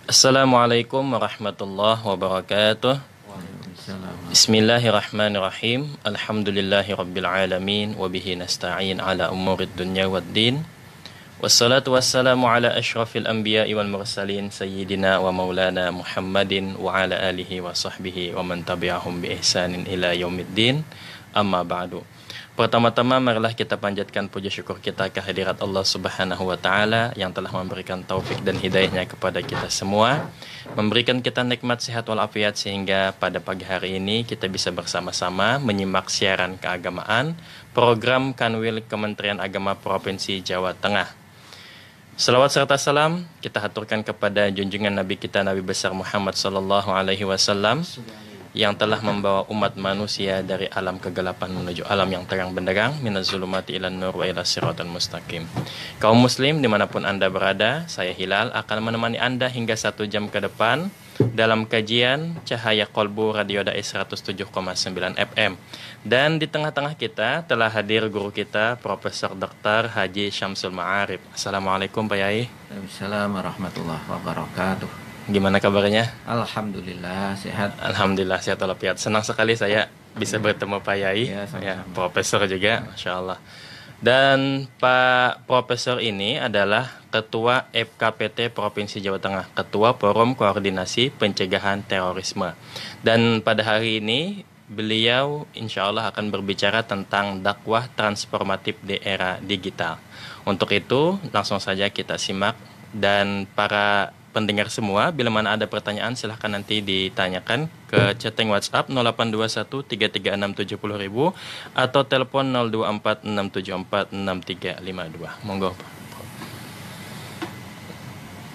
Assalamualaikum warahmatullahi wabarakatuh. Waalaikumsalam. Bismillahirrahmanirrahim. Alhamdulillahi rabbil alamin. Wabihi nasta'in ala umurid dunya waddin. Wassalatu wassalamu ala ashrafil anbiya'i wal mursalin Sayyidina wa maulana Muhammadin wa ala alihi wa sahbihi wa man tabi'ahum bi ihsanin ila yaumiddin. Amma ba'du. Pertama-tama marilah kita panjatkan puji syukur kita kehadirat Allah Subhanahu wa taala yang telah memberikan taufik dan hidayahnya kepada kita semua, memberikan kita nikmat sehat walafiat sehingga pada pagi hari ini kita bisa bersama-sama menyimak siaran keagamaan program Kanwil Kementerian Agama Provinsi Jawa Tengah. Salawat serta salam kita haturkan kepada junjungan Nabi kita Nabi besar Muhammad sallallahu alaihi wasallam yang telah membawa umat manusia dari alam kegelapan menuju alam yang terang benderang, minaz zulumati ilan nur wa ila siratal mustaqim. Kaum muslim dimanapun Anda berada, saya Hilal akan menemani Anda hingga 1 jam ke depan dalam kajian Cahaya Kolbu Radio Dai 107,9 FM. Dan di tengah-tengah kita telah hadir guru kita Profesor Dr. Haji Syamsul Ma'arif. Assalamualaikum Pak Yai. Waalaikumsalam warahmatullahi wabarakatuh. Gimana kabarnya? Alhamdulillah sehat. Alhamdulillah sehat walafiat. Senang sekali saya bisa bertemu Pak Yai, Ya, Profesor juga, Masya Allah. Dan Pak Profesor ini adalah Ketua FKPT Provinsi Jawa Tengah, Ketua Forum Koordinasi Pencegahan Terorisme. Dan pada hari ini beliau insya Allah akan berbicara tentang dakwah transformatif di era digital. Untuk itu langsung saja kita simak, dan para pendengar semua, bila mana ada pertanyaan silahkan nanti ditanyakan ke chatting WhatsApp 0821 atau telepon 0246746352. Monggo Pak.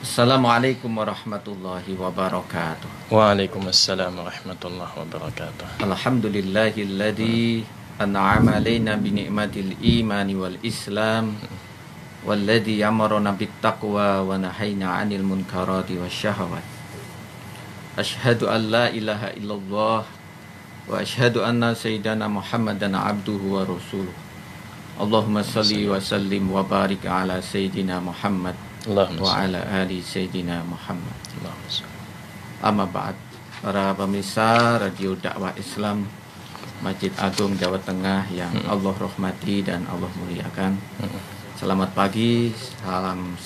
Assalamualaikum warahmatullahi wabarakatuh. Waalaikumsalam warahmatullahi wabarakatuh. Alhamdulillahilladzi an'ama alaina bi ni'matil imani wal islam walladzi amarna bit taqwa wa nahayna 'anil munkarati wasyahawat. Asyhadu an la ilaha illallah wa asyhadu anna sayyidana Muhammadan abduhu wa rasuluh. Allahumma salli wa sallim wa barik ala sayyidina Muhammad wa ala ali sayyidina Muhammad. Amma ba'd. Para pemirsa Radio Dakwah Islam Masjid Agung Jawa Tengah yang Allah rahmati dan Allah muliakan. Selamat pagi, salam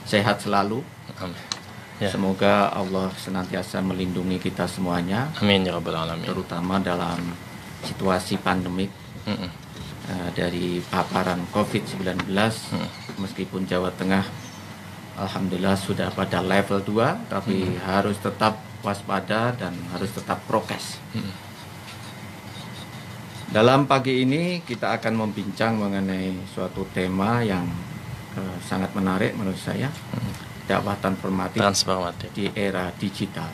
sehat selalu. Amin. Ya. Semoga Allah senantiasa melindungi kita semuanya. Amin ya rabbal alamin. Terutama dalam situasi pandemik dari paparan COVID-19. Meskipun Jawa Tengah alhamdulillah sudah pada level 2, tapi harus tetap waspada dan harus tetap prokes. Dalam pagi ini kita akan membincang mengenai suatu tema yang sangat menarik menurut saya, dakwah transformatif di era digital.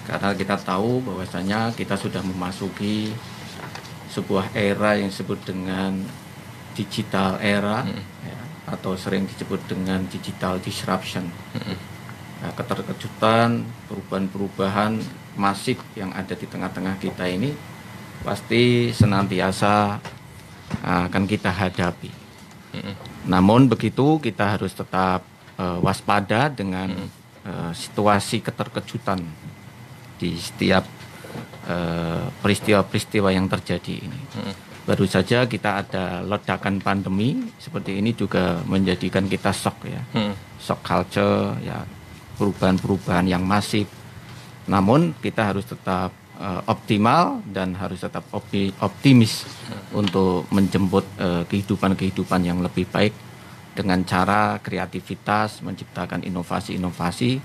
Karena kita tahu bahwasanya kita sudah memasuki sebuah era yang disebut dengan digital era, ya, atau sering disebut dengan digital disruption. Nah, keterkejutan, perubahan-perubahan masif yang ada di tengah-tengah kita ini pasti senantiasa akan kita hadapi. Namun begitu kita harus tetap waspada dengan situasi keterkejutan di setiap peristiwa-peristiwa yang terjadi ini. Baru saja kita ada ledakan pandemi seperti ini juga menjadikan kita shock ya, shock culture ya, perubahan-perubahan yang masif. Namun kita harus tetap optimal dan harus tetap optimis untuk menjemput kehidupan-kehidupan yang lebih baik dengan cara kreativitas, menciptakan inovasi-inovasi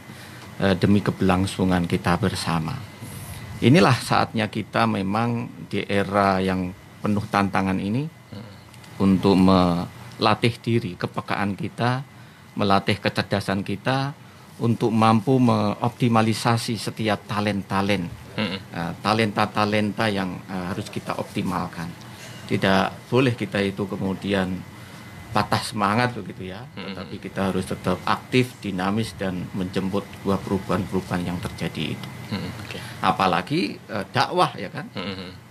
demi keberlangsungan kita bersama. Inilah saatnya kita memang di era yang penuh tantangan ini untuk melatih diri, kepekaan kita, melatih kecerdasan kita untuk mampu mengoptimalisasi setiap talenta yang harus kita optimalkan. Tidak boleh kita itu kemudian patah semangat begitu ya, tapi kita harus tetap aktif, dinamis dan menjemput buah perubahan-perubahan yang terjadi itu. Apalagi dakwah ya kan,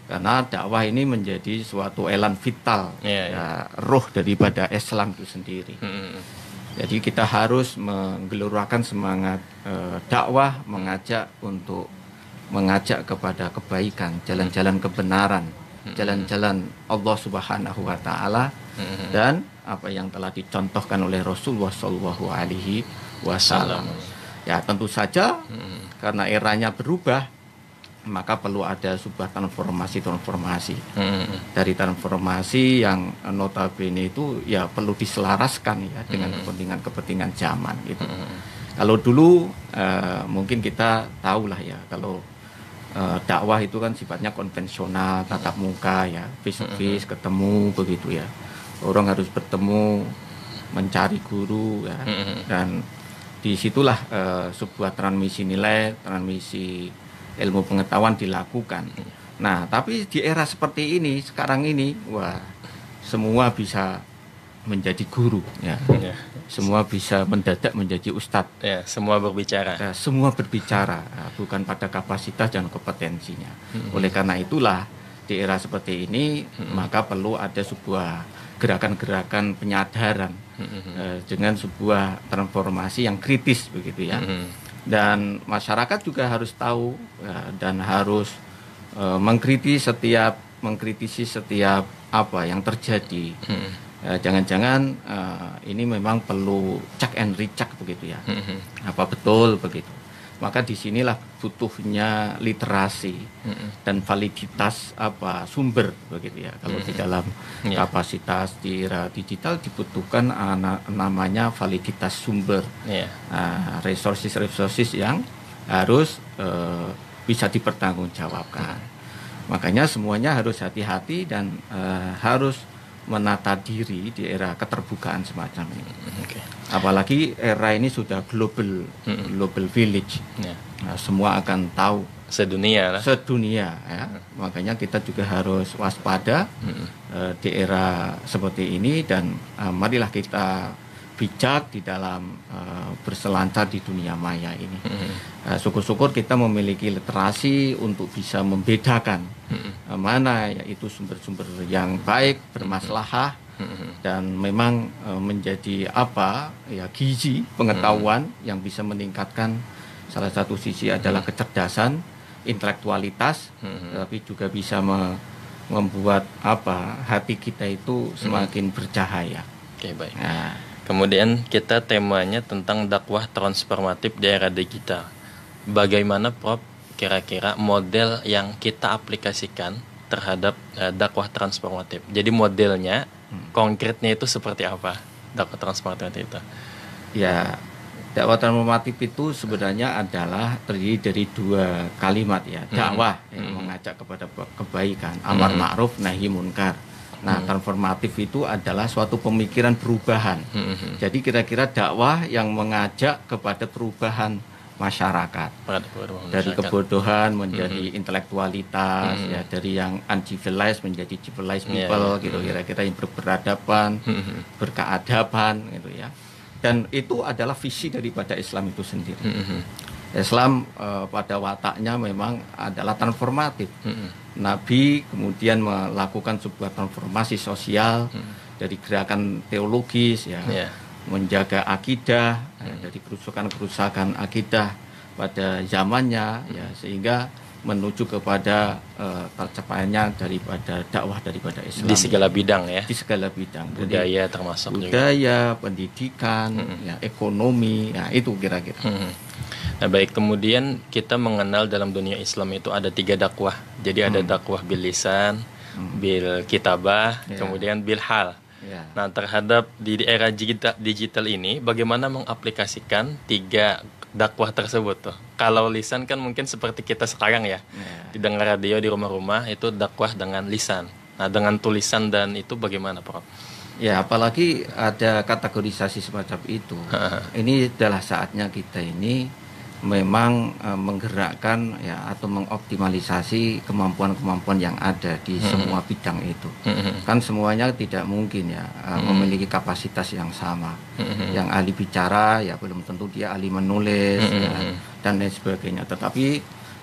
karena dakwah ini menjadi suatu elan vital, ya, roh daripada Islam itu sendiri. Jadi kita harus menggelurakan semangat dakwah, mengajak kepada kebaikan, jalan-jalan kebenaran, jalan-jalan Allah Subhanahu wa taala, dan apa yang telah dicontohkan oleh Rasulullah Shallallahu alaihi wasallam. Ya, tentu saja karena eranya berubah, maka perlu ada sebuah transformasi dari transformasi yang notabene itu ya perlu diselaraskan ya dengan kepentingan zaman gitu. Kalau dulu mungkin kita tahulah ya, kalau dakwah itu kan sifatnya konvensional, tatap muka ya, face to face, ketemu begitu ya. Orang harus bertemu, mencari guru ya, dan disitulah sebuah transmisi nilai, transmisi ilmu pengetahuan dilakukan. Nah, tapi di era seperti ini, sekarang ini, wah, semua bisa menjadi guru ya. Semua bisa mendadak menjadi ustadz. Ya, semua berbicara. Ya, semua berbicara, bukan pada kapasitas dan kompetensinya. Oleh karena itulah di era seperti ini maka perlu ada sebuah gerakan-gerakan penyadaran dengan sebuah transformasi yang kritis begitu ya. Dan masyarakat juga harus tahu dan harus mengkritisi setiap apa yang terjadi. Jangan-jangan ini memang perlu check and recheck begitu ya. Apa betul begitu? Maka disinilah butuhnya literasi dan validitas apa sumber begitu ya. Kalau di dalam kapasitas di era digital dibutuhkan namanya validitas sumber, resources yang harus bisa dipertanggungjawabkan. Makanya semuanya harus hati-hati dan harus menata diri di era keterbukaan semacam ini. Apalagi era ini sudah global village. Nah, semua akan tahu sedunia ya. Makanya kita juga harus waspada di era seperti ini, dan marilah kita bijak di dalam berselancar di dunia maya ini. Syukur-syukur kita memiliki literasi untuk bisa membedakan mana yaitu sumber-sumber yang baik, bermaslahah, dan memang menjadi apa ya gizi pengetahuan yang bisa meningkatkan. Salah satu sisi adalah kecerdasan, intelektualitas, tapi juga bisa membuat apa hati kita itu semakin bercahaya. Oke, baik. Nah, kemudian kita temanya tentang dakwah transformatif di era digital. Bagaimana Prof kira-kira model yang kita aplikasikan terhadap dakwah transformatif? Jadi modelnya, konkretnya itu seperti apa dakwah transformatif itu? Ya, dakwah transformatif itu sebenarnya adalah terdiri dari dua kalimat ya. Dakwah yang mengajak kepada kebaikan, amar ma'ruf nahi munkar. Nah, transformatif itu adalah suatu pemikiran perubahan. Jadi kira-kira dakwah yang mengajak kepada perubahan masyarakat. Dari kebodohan menjadi intelektualitas, ya, dari yang uncivilized menjadi civilized people, gitu, kira-kira yang berperadaban, berkeadaban, gitu ya. Dan itu adalah visi daripada Islam itu sendiri. Islam pada wataknya memang adalah transformatif. Nabi kemudian melakukan sebuah transformasi sosial dari gerakan teologis ya, menjaga akidah dari kerusakan akidah pada zamannya ya, sehingga menuju kepada tercapainya daripada dakwah daripada Islam di segala bidang ya, di segala bidang, budaya termasuk budaya juga. Pendidikan ya, ekonomi ya, itu kira-kira. Nah, baik, kemudian kita mengenal dalam dunia Islam itu ada 3 dakwah. Jadi ada dakwah bil lisan, bil kitabah, kemudian bil hal. Nah, terhadap di era digital ini, bagaimana mengaplikasikan 3 dakwah tersebut tuh? Kalau lisan kan mungkin seperti kita sekarang ya, didengar radio di rumah-rumah, itu dakwah dengan lisan. Nah, dengan tulisan dan itu bagaimana, Prof? Ya, apalagi ada kategorisasi semacam itu. Ini adalah saatnya kita ini memang menggerakkan ya, atau mengoptimalisasi kemampuan-kemampuan yang ada di semua bidang itu. Kan semuanya tidak mungkin ya memiliki kapasitas yang sama. Yang ahli bicara ya belum tentu dia ahli menulis ya, dan lain sebagainya. Tetapi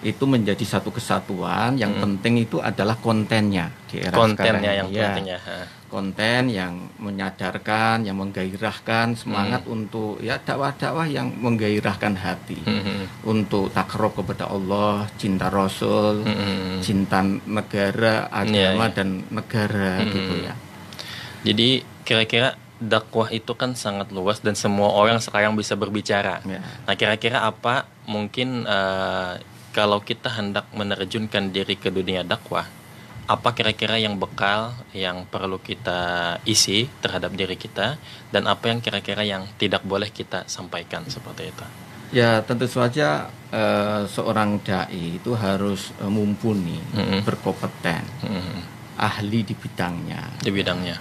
itu menjadi satu kesatuan. Yang penting itu adalah kontennya di era kontennya sekarang. Yang penting ya. Konten yang menyadarkan, yang menggairahkan semangat untuk ya dakwah-dakwah yang menggairahkan hati untuk takarrub kepada Allah, cinta Rasul, cinta negara, agama dan negara gitu ya. Jadi kira-kira dakwah itu kan sangat luas dan semua orang sekarang bisa berbicara. Nah, kira-kira apa mungkin kalau kita hendak menerjunkan diri ke dunia dakwah, apa kira-kira yang bekal yang perlu kita isi terhadap diri kita, dan apa yang kira-kira yang tidak boleh kita sampaikan seperti itu? Ya tentu saja seorang dai itu harus mumpuni, berkompeten, ahli di bidangnya.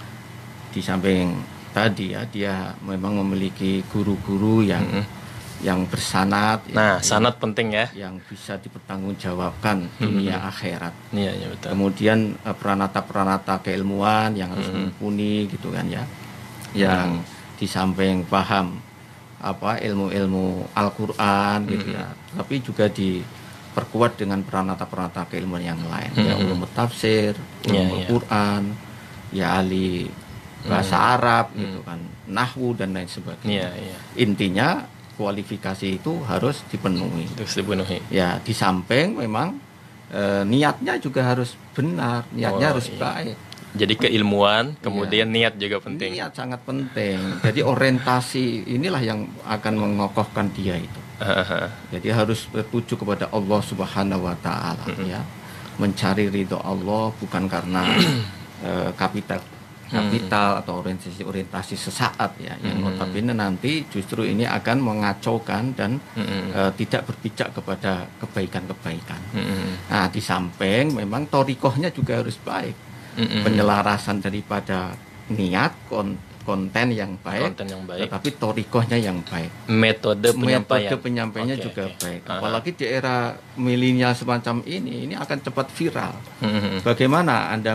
Di samping tadi ya, dia memang memiliki guru-guru yang bersanad. Nah, sanad penting ya. Yang bisa dipertanggungjawabkan dunia akhirat. Iya, betul. Kemudian peranata-peranata keilmuan yang harus mumpuni gitu kan ya. Yang di samping paham ilmu-ilmu Al-Qur'an gitu ya. Tapi juga diperkuat dengan peranata-peranata keilmuan yang lain. Ya ulum tafsir, ulum Al-Qur'an, ya ahli bahasa Arab gitu kan, nahwu dan lain sebagainya. Intinya kualifikasi itu harus dipenuhi. Ya, di samping memang niatnya juga harus benar, niatnya harus baik. Jadi keilmuan, kemudian niat juga penting. Niat sangat penting. Jadi orientasi inilah yang akan mengokohkan dia itu. Jadi harus bertuju kepada Allah Subhanahu wa taala ya. Mencari ridho Allah bukan karena kapital atau orientasi sesaat ya, yang notabene nanti justru ini akan mengacaukan dan tidak berpijak kepada kebaikan-kebaikan. Nah, di samping memang thoriqohnya juga harus baik, penyelarasan daripada niat, konten yang baik, tetapi thoriqohnya yang baik, metode penyampaiannya juga baik. Apalagi di era milenial semacam ini akan cepat viral. Bagaimana Anda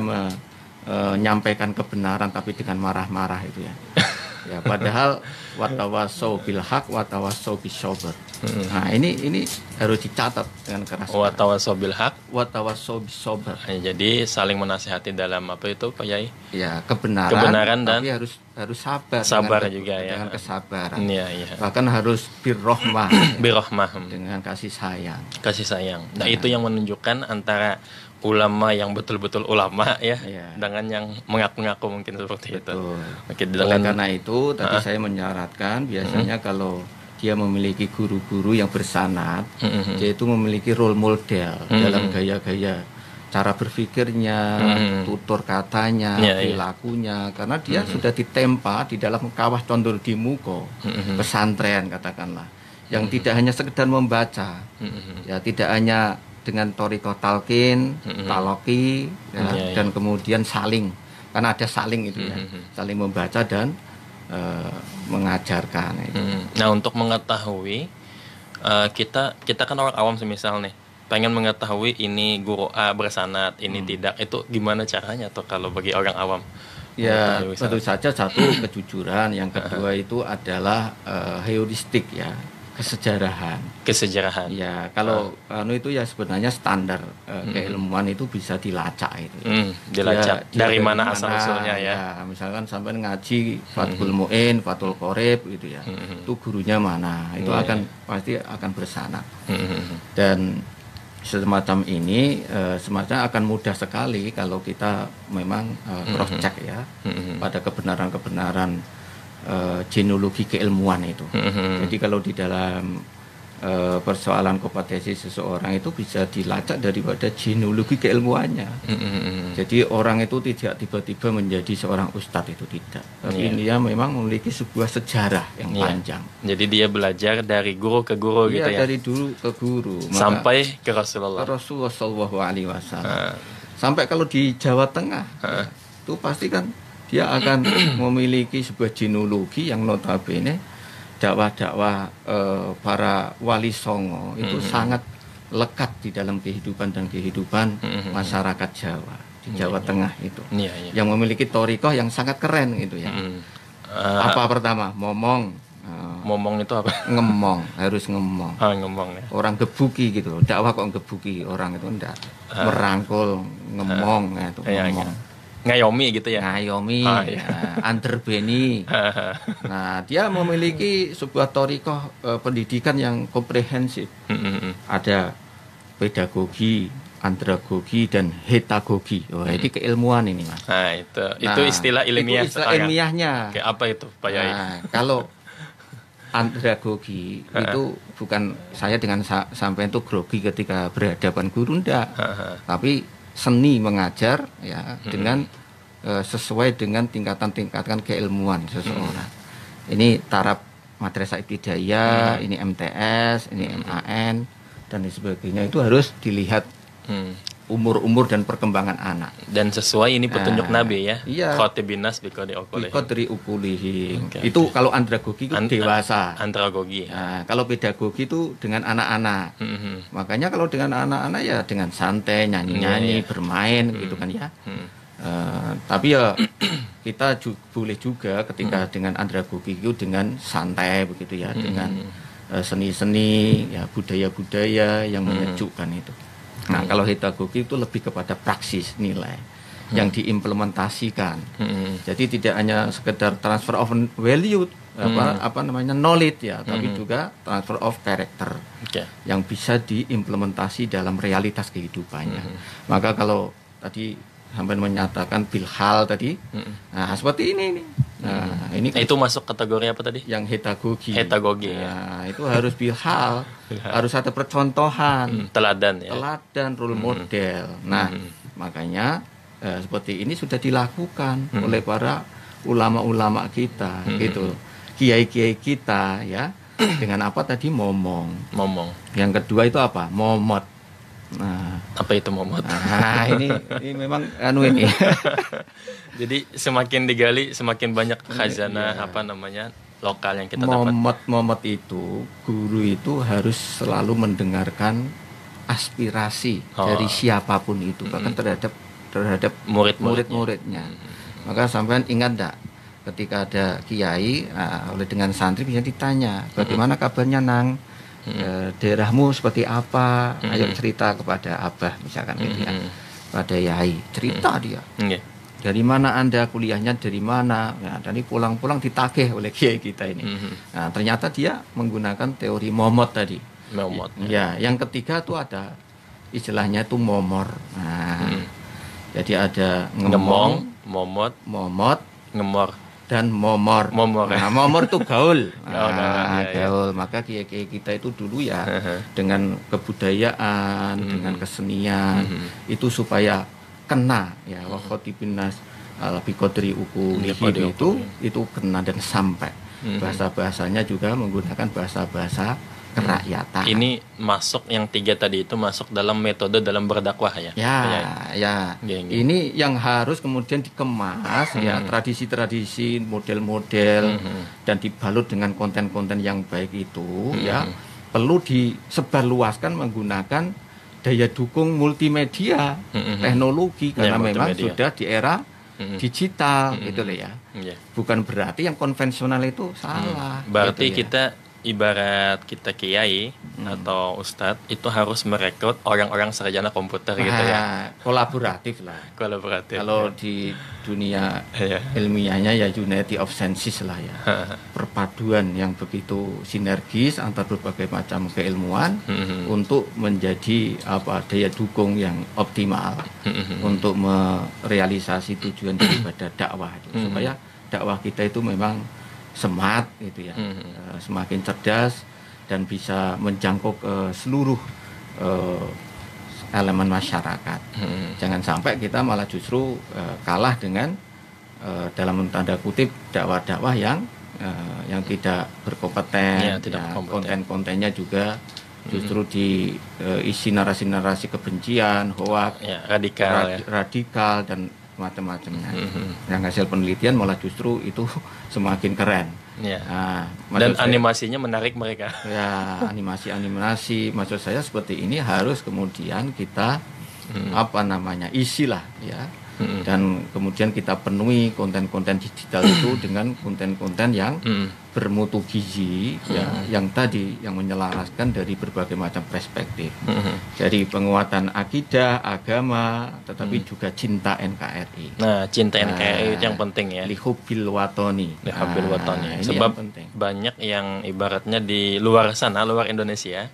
menyampaikan kebenaran tapi dengan marah-marah itu ya. Ya, padahal watawasau bil haq watawasau bis sabr. Nah, ini harus dicatat dengan keras. Watawasau bil haq watawasau bis sabr. Jadi saling menasihati dalam apa itu Pak Yai? Ya, kebenaran dan tapi harus sabar juga ya. Dengan kesabaran. Iya. Bahkan harus birrohmah. Dengan kasih sayang. Nah, itu yang menunjukkan antara ulama yang betul-betul ulama ya, dengan yang mengaku-ngaku mungkin seperti itu. Oke, karena itu tadi saya menyarankan biasanya kalau dia memiliki guru-guru yang bersanad, dia itu memiliki role model dalam gaya-gaya cara berpikirnya, tutur katanya, perilakunya, karena dia sudah ditempa di dalam kawah condor di muko, pesantren katakanlah, yang tidak hanya sekedar membaca, ya tidak hanya dengan thoriqoh talqin, taloki, dan kemudian saling, karena ada saling itu ya, saling membaca dan mengajarkan itu. Nah, untuk mengetahui kita kan orang awam semisal nih pengen mengetahui ini guru A bersanad, ini tidak, itu gimana caranya tuh kalau bagi orang awam? Ya tentu saja satu kejujuran, yang kedua itu adalah heuristik ya, kesejarahan. Ya, kalau itu ya sebenarnya standar keilmuan itu bisa dilacak itu. Dilacak dari mana asal usulnya ya. Misalkan sampai ngaji Fathul Mu'in, Fathul Qorib gitu ya. Itu gurunya mana? Itu pasti akan bersanad. Dan semacam ini semacam akan mudah sekali kalau kita memang cross check ya pada kebenaran-kebenaran genealogi keilmuan itu. Jadi kalau di dalam persoalan kompetensi seseorang itu bisa dilacak daripada genealogi keilmuannya. Jadi orang itu tidak tiba-tiba menjadi seorang ustadz, itu tidak. Tapi dia memang memiliki sebuah sejarah yang panjang. Jadi dia belajar dari guru ke guru gitu ya. Dari dulu ke guru sampai ke Rasulullah. Rasulullah Shallallahu Alaihi Wasallam. Sampai kalau di Jawa Tengah itu pasti kan dia akan memiliki sebuah genealogi yang notabene dakwah-dakwah para wali songo itu sangat lekat di dalam kehidupan masyarakat Jawa, di Jawa Tengah itu. Yang memiliki thoriqoh yang sangat keren gitu ya. Apa pertama? Momong, Momong itu apa? Ngemong, harus ngemong. Ngemong ya. Orang gebuki gitu. Dakwah kok gebuki, orang itu enggak. Merangkul, ngemong itu ngemong. Ngayomi gitu ya. Ngayomi, underbeni. Nah, dia memiliki sebuah thoriqah pendidikan yang komprehensif. Ada pedagogi, andragogi dan hetagogi. Wah, ini keilmuan ini, Mas. Nah, itu istilah ilmiah. Itu istilah ilmiahnya. Kayak apa itu, Pak Yai? Nah, kalau andragogi itu bukan saya dengan sampai itu grogi ketika berhadapan guru, enggak. Tapi seni mengajar ya dengan sesuai dengan tingkatan-tingkatan keilmuan seseorang. Ini taraf madrasah ibtidaiyah, ini MTS, ini MAN dan sebagainya, itu harus dilihat umur-umur dan perkembangan anak. Dan sesuai ini petunjuk Nabi ya. Iya. Khotibinas biqadri uqulihim. Itu kalau andragogi itu dewasa. Andragogi. Nah, kalau pedagogi itu dengan anak-anak. Makanya kalau dengan anak-anak ya dengan santai, nyanyi-nyanyi, bermain gitu kan ya. Tapi ya kita boleh juga ketika dengan andragogi itu dengan santai begitu ya, dengan seni-seni ya, budaya-budaya yang menyejukkan itu. Nah, kalau hetagogi itu lebih kepada praksis nilai yang diimplementasikan. Jadi tidak hanya sekedar transfer of value knowledge ya, tapi juga transfer of character yang bisa diimplementasi dalam realitas kehidupannya. Maka kalau tadi sampai menyatakan bilhal tadi, nah seperti ini nih. Nah, ini kan itu masuk kategori apa tadi? Yang hetagogi. Hetagogi. Nah, itu harus bilhal, harus ada percontohan, teladan ya. Teladan, role model. Nah, makanya seperti ini sudah dilakukan oleh para ulama-ulama kita, gitu, kiai-kiai kita ya. Dengan apa tadi? Momong. Yang kedua itu apa? Momot. Nah, apa itu momot? Nah, ini memang ini. Jadi semakin digali semakin banyak khazanah lokal yang kita dapat. Momot itu guru itu harus selalu mendengarkan aspirasi dari siapapun itu, bahkan terhadap murid-muridnya. Maka sampean ingat enggak ketika ada kiai oleh dengan santri bisa ditanya, bagaimana kabarnya Nang? Daerahmu seperti apa? Ayo cerita kepada abah misalkan gitu ya. Pada yai cerita dia. Dari mana Anda kuliahnya, dari mana? Nah, dari pulang-pulang ditagih oleh kiai kita ini. Nah, ternyata dia menggunakan teori momot tadi. Ya, yang ketiga tuh ada istilahnya itu momor. Nah, jadi ada ngemong, momot, ngemor dan momor. Nah, momor tuh gaul. Gaul. Maka kiai-kiai kita itu dulu ya dengan kebudayaan, dengan kesenian itu supaya kena ya, wa khotibinas biqadri uqulihim itu kena dan sampai. Bahasa-bahasanya juga menggunakan bahasa-bahasa kerakyatan. Ini masuk yang 3 tadi itu masuk dalam metode dalam berdakwah ya. Ya. Ini yang harus kemudian dikemas ya, tradisi-tradisi, model-model dan dibalut dengan konten-konten yang baik itu ya, perlu disebarluaskan menggunakan daya dukung multimedia, teknologi, karena memang sudah di era digital gitu loh ya. Bukan berarti yang konvensional itu salah. Berarti gitu ya. kita ibarat kita kiai atau ustadz itu harus merekrut orang-orang sarjana komputer gitu ya. Kolaboratif lah. Kalau di dunia ilmiahnya ya unity of senses lah ya. Perpaduan yang begitu sinergis antar berbagai macam keilmuan untuk menjadi daya dukung yang optimal untuk merealisasi tujuan daripada dakwah itu. Supaya dakwah kita itu memang smart gitu ya, semakin cerdas dan bisa menjangkau ke seluruh elemen masyarakat. Jangan sampai kita malah justru kalah dengan dalam tanda kutip dakwah-dakwah yang tidak berkompeten, konten-kontennya juga justru diisi narasi-narasi kebencian, hoak, radikal dan macam-macamnya. Yang hasil penelitian malah justru itu semakin keren. Dan animasinya menarik mereka. Ya, animasi maksud saya seperti ini harus kemudian kita isilah ya Dan kemudian kita penuhi konten-konten digital itu dengan konten-konten yang bermutu gizi, ya, yang tadi yang menyelaraskan dari berbagai macam perspektif. Jadi penguatan akidah, agama, tetapi juga cinta NKRI. Nah, cinta NKRI itu yang penting ya. Lihubil watoni. Lihubil watoni. Sebab banyak yang ibaratnya di luar sana, luar Indonesia,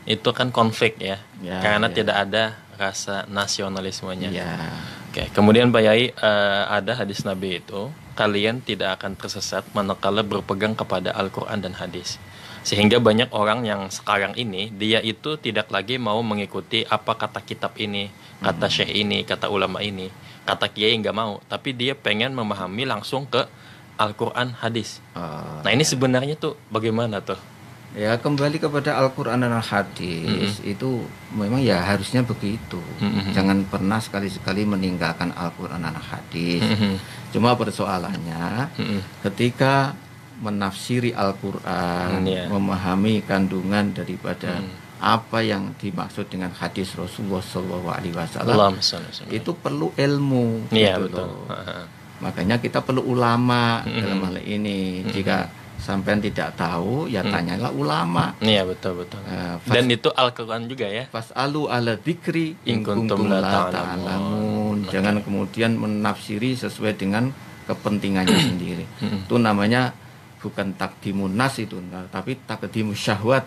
itu kan konflik ya, karena tidak ada rasa nasionalismenya. Oke, kemudian Pak Yai, ada hadis Nabi itu, kalian tidak akan tersesat manakala berpegang kepada Al-Quran dan hadis. Sehingga banyak orang yang sekarang ini, dia itu tidak lagi mau mengikuti apa kata kitab ini, kata syekh ini, kata ulama ini, kata kiai nggak mau, tapi dia pengen memahami langsung ke Al-Quran, hadis. Nah ini sebenarnya tuh bagaimana tuh? Ya, kembali kepada Al-Quran dan Al-Hadis itu memang ya harusnya begitu. Jangan pernah sekali-sekali meninggalkan Al-Quran dan Al-Hadis. Cuma persoalannya ketika menafsiri Al-Quran, memahami kandungan daripada apa yang dimaksud dengan hadis Rasulullah SAW, itu perlu ilmu. Gitu loh. Makanya kita perlu ulama dalam hal ini. Jika sampean tidak tahu, ya tanyalah ulama. Iya, betul. Dan itu Al-Quran juga ya. Fas'alu ala dzikri in kuntum la ta'lamun. Jangan kemudian menafsiri sesuai dengan kepentingannya sendiri. Itu namanya bukan takdimun nas itu, tapi takdimus syahwat.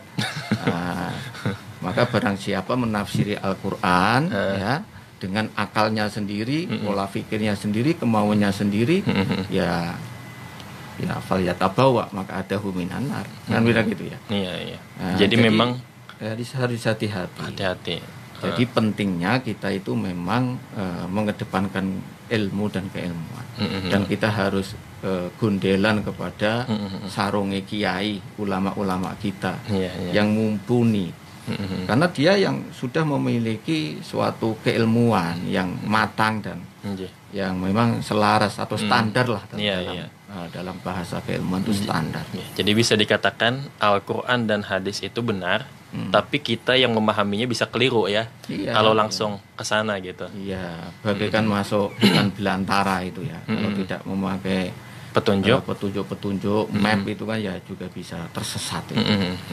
Maka barang siapa menafsiri Al-Quran ya dengan akalnya sendiri, pola pikirnya sendiri, kemauannya sendiri, ya falyatabawa maka ada minan nar. Kan bilang gitu ya. Iya. Jadi memang harus hati-hati. Hati-hati. Jadi pentingnya kita itu memang mengedepankan ilmu dan keilmuan. Dan kita harus gundelan kepada sarunge kiai, ulama-ulama kita yang mumpuni. Karena dia yang sudah memiliki suatu keilmuan yang matang dan yang memang selaras atau standar lah dalam bahasa keilmuan itu standar. Jadi bisa dikatakan Al-Quran dan hadis itu benar, tapi kita yang memahaminya bisa keliru ya. Kalau langsung ke sana gitu. Iya, bagaikan masuk ikan belantara itu ya. Kalau tidak memakai petunjuk map itu kan ya juga bisa tersesat.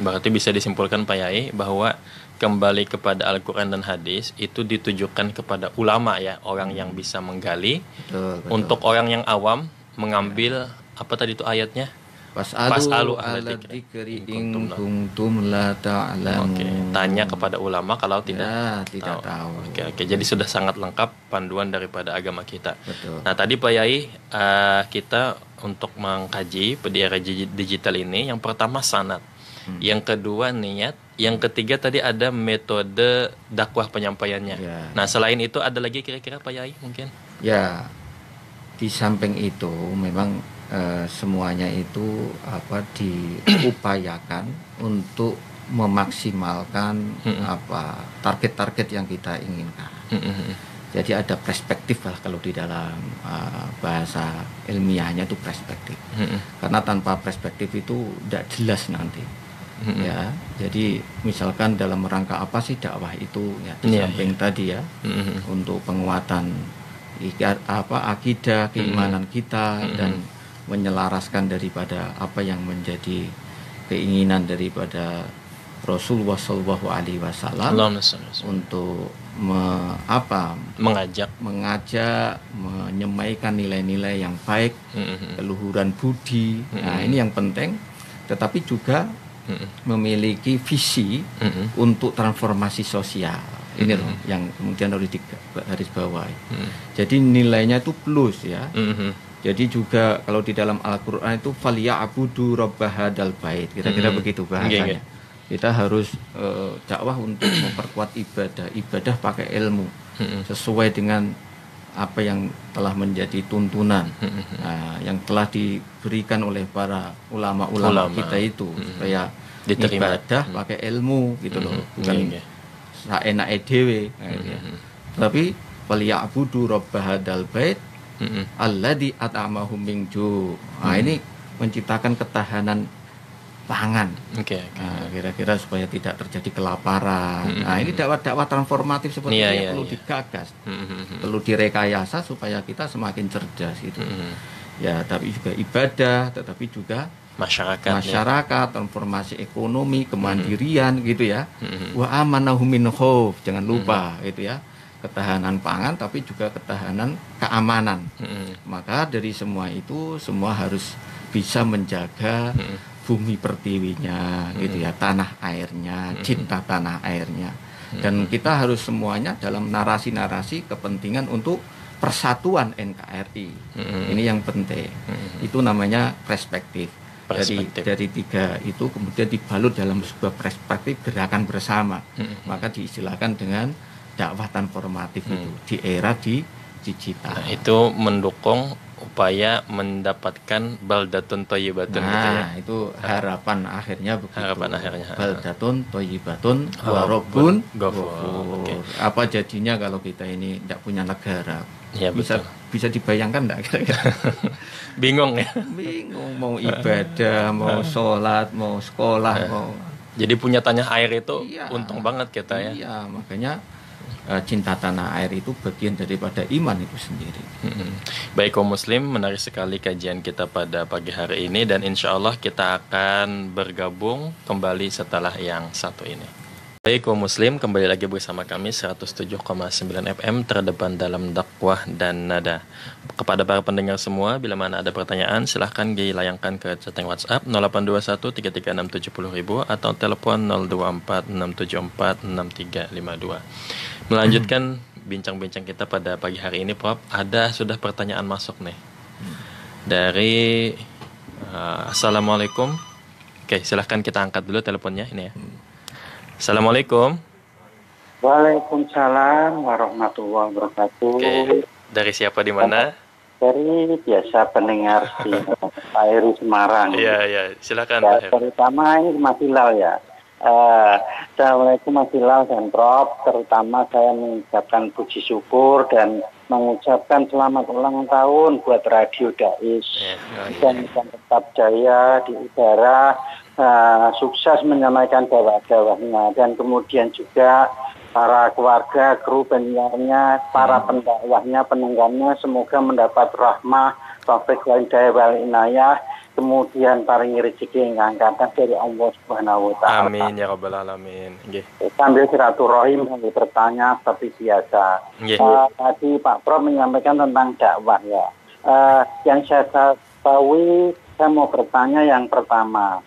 Berarti bisa disimpulkan Pak Yai bahwa kembali kepada Al-Quran dan hadis itu ditujukan kepada ulama ya, orang yang bisa menggali. Betul. Untuk orang yang awam mengambil apa tadi itu ayatnya? Fas'alu ahla dzikri in kuntum la ta'lamun. Tanya kepada ulama kalau tidak tahu. Oke. Jadi sudah sangat lengkap panduan daripada agama kita. Betul. Nah, tadi Pak Yai, kita untuk mengkaji di era digital ini, yang pertama sanad, yang kedua niat, yang ketiga tadi ada metode dakwah penyampaiannya. Nah, selain itu ada lagi kira-kira Pak Yai mungkin? Ya, di samping itu memang semuanya itu diupayakan untuk memaksimalkan target-target yang kita inginkan. Jadi ada perspektif lah kalau di dalam bahasa ilmiahnya itu perspektif. Karena tanpa perspektif itu tidak jelas nanti. Ya, jadi misalkan dalam rangka apa sih dakwah itu ya di samping tadi ya untuk penguatan akidah, keimanan kita dan menyelaraskan daripada apa yang menjadi keinginan daripada Rasulullah Shallallahu Alaihi Wasallam untuk mengajak, menyemaikan nilai-nilai yang baik, keluhuran budi. Nah, ini yang penting. Tetapi juga memiliki visi untuk transformasi sosial. Ini loh yang kemudian harus digarisbawahi. Jadi nilainya itu plus ya. Jadi juga kalau di dalam Al-Quran itu faliya'budu rabbahadzal bait. Kira-kira begitu bahasanya. Kita harus dakwah untuk memperkuat ibadah pakai ilmu sesuai dengan apa yang telah menjadi tuntunan yang telah diberikan oleh para ulama-ulama kita itu supaya diterima. Ibadah pakai ilmu gitu loh, bukan saenake dhewe. Tapi faliya'budu rabbahadzal bait alladzi at'amahum min ju'. Nah, ini menciptakan ketahanan pangan. Nah, kira-kira supaya tidak terjadi kelaparan. Nah, ini dakwah transformatif seperti ini perlu digagas, perlu direkayasa supaya kita semakin cerdas gitu. Ya, tapi juga ibadah, tetapi juga masyarakat, transformasi ekonomi, kemandirian gitu ya. Wa amanahum min khauf, jangan lupa gitu ya. Ketahanan pangan tapi juga ketahanan keamanan. Maka dari semua itu semua harus bisa menjaga bumi pertiwinya gitu ya, tanah airnya, cinta tanah airnya. Dan kita harus semuanya dalam narasi-narasi kepentingan untuk persatuan NKRI. Ini yang penting. Itu namanya perspektif. Dari tiga itu kemudian dibalut dalam sebuah perspektif gerakan bersama. Maka diistilahkan dengan dakwah transformatif itu di era digital. Nah, itu mendukung upaya mendapatkan baldatun thayyibatun gitu ya. Itu harapan akhirnya begitu. Harapan akhirnya. Baldatun thayyibatun wa rabbun ghafur. Apa jadinya kalau kita ini tidak punya negara? Ya, bisa dibayangkan enggak kira-kira? Bingung ya. Bingung mau ibadah, mau sholat, mau sekolah, mau. Jadi punya tanah air itu untung banget kita ya. Iya, makanya cinta tanah air itu bagian daripada iman itu sendiri. Baik kaum muslim, menarik sekali kajian kita pada pagi hari ini dan insya Allah kita akan bergabung kembali setelah yang satu ini. Baik kaum muslim, kembali lagi bersama kami 107,9 FM terdepan dalam dakwah dan nada. Kepada para pendengar semua, bila mana ada pertanyaan silahkan dilayangkan ke chatting WhatsApp 0821 33670.000 atau telepon 024 674 6352. Melanjutkan bincang-bincang kita pada pagi hari ini, Prof. Sudah pertanyaan masuk nih dari Assalamualaikum. Oke, silahkan kita angkat dulu teleponnya ini ya. Assalamualaikum. Waalaikumsalam warahmatullahi wabarakatuh. Oke, dari siapa di mana? Dari biasa pendengar di Pak Heru Semarang. Iya, silakan Pak Heru. Terutama ini Mas Hilal ya. Assalamualaikum Mas Hilal dan Prof. Terutama saya mengucapkan puji syukur dan mengucapkan selamat ulang tahun buat Radio Dais. Dan tetap jaya di udara, sukses menyampaikan dakwah-dakwahnya dan kemudian juga para keluarga, kru penyiarnya, para pendakwahnya, penenggamnya semoga mendapat rahmah, taufik wal hidayah wal inayah, kemudian paringi rezeki yang angkatan dari Allah Subhanahu wa taala. Amin ya rabbal alamin. Nggih. Sambil silaturahim sambil bertanya seperti biasa. Tadi Pak Prof menyampaikan tentang dakwah ya. Yang saya ketahui, saya mau bertanya yang pertama.